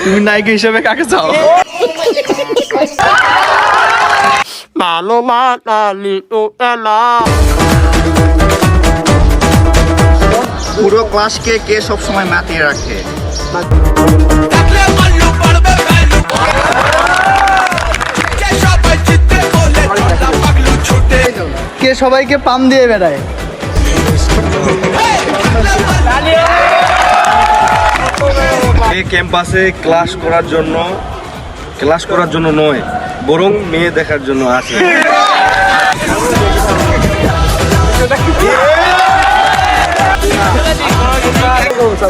তুমি নায়িকা হিসেবে কাকে চাও? মালো মাতালি তো এলা। পুরো ক্লাসকে কে সবসময় মাতিয়ে রাখে? কে সবাইকে পাম দিয়ে বেড়ায়? এই ক্যাম্পাসে ক্লাস করার জন্য নয়, বরং মেয়ে দেখার জন্য আসে।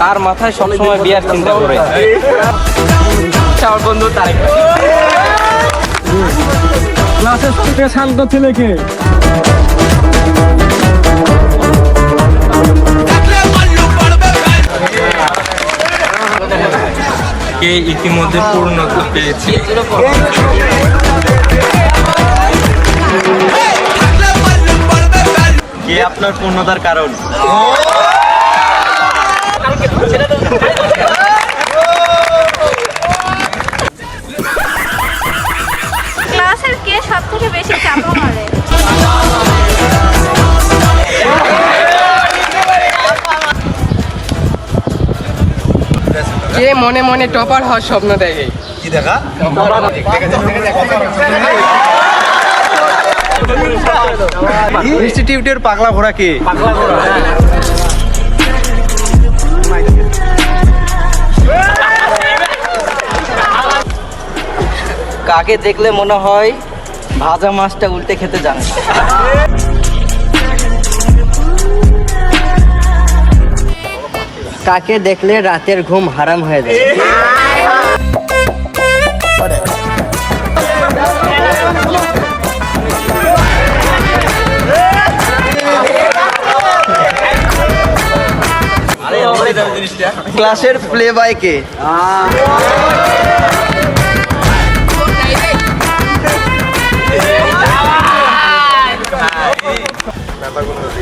তার মাথায় সবসময় বিয়ার চিন্তা করে। আমার বন্ধু তারেক। ক্লাসের সবথেকে শান্ত ছেলে কে? কে ইতিমধ্যে পূর্ণতা পেয়েছে? কে আপনার পূর্ণতার কারণ? ক্লাসের কে সবথেকে বেশি চাপা মারে? কে মনে মনে টপার হওয়ার স্বপ্ন দেখে? কি দেখা? ইনস্টিটিউটের পাগলা ঘোড়া কে? কাকে দেখলে মনে হয় ভাজা মাছটা উল্টে খেতে জানে? কাকে দেখলে রাতের ঘুম হারাম হয়ে যায়? ক্লাসের প্লে বয় কে?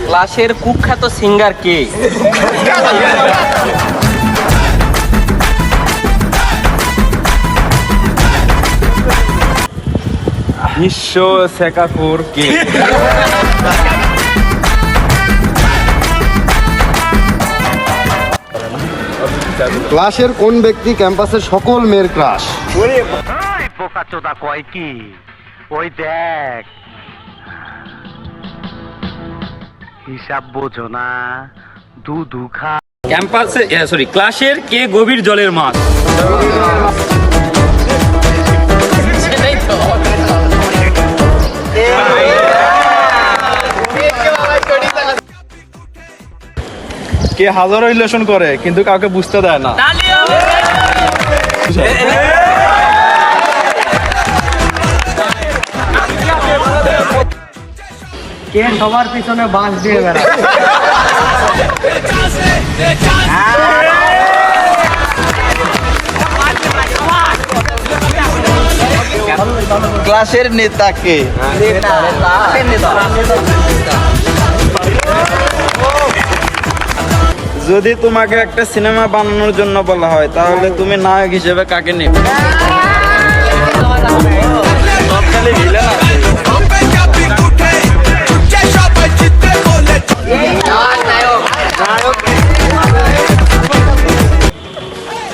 ক্লাসের কুখ্যাত সিঙ্গার কে? বিশ্ব শেখাপুর কে? ক্লাসের কোন ব্যক্তি ক্যাম্পাসের সকল মেয়ের ক্রাশ? বোকাচোদা কয় কি? ওই দেখ, হিসাব বোঝো না, দুধু খা। ক্লাসের কে গভীর জলের মাছ? কে হাজারো রিলেশন করে কিন্তু কাউকে বুঝতে দেয় না? কে সবার পিছনে বাঁশ দিয়ে বেড়ায়? ক্লাসের নেতা কে? যদি তোমাকে একটা সিনেমা বানানোর জন্য বলা হয়, তাহলে তুমি নায়ক হিসেবে কাকে নেবে?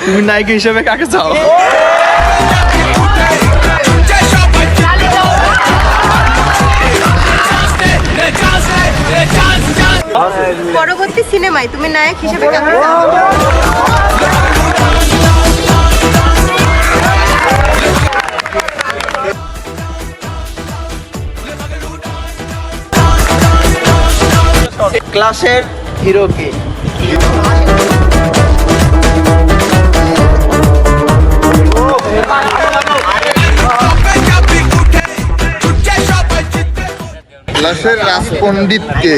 তুমি নায়িকা হিসেবে কাকে চাও? পরবর্তী সিনেমায় তুমি নায়ক হিসেবে কাকে চাও? ক্লাসের হিরো কে? ক্লাসের রাজপণ্ডিত কে?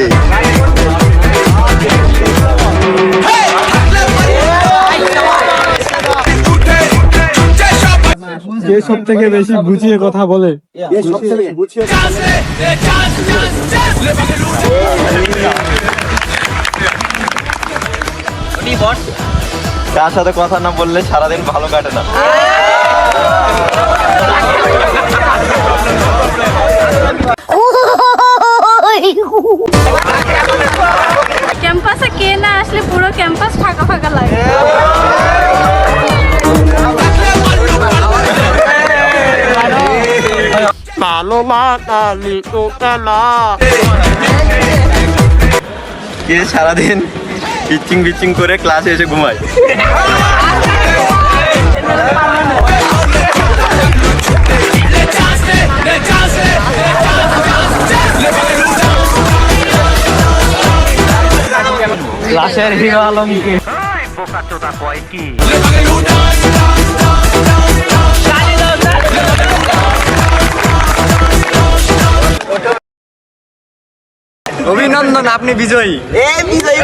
কে সব থেকে বেশি গুছিয়ে কথা বলে? তার সাথে কথা না বললে সারাদিন ভালো কাটে না। ক্যাম্পাসে কে না আসলে পুরো ক্যাম্পাস ফাঁকা ফাঁকা লাগে। কে সারাদিন পিচিং পিচিং করে ক্লাসে এসে ঘুমায়? ক্লাসের হিরো আলমকে ওই বোকা চোদা কয় কি? অভিনন্দন, আপনি বিজয়ী। এ বিজয়ী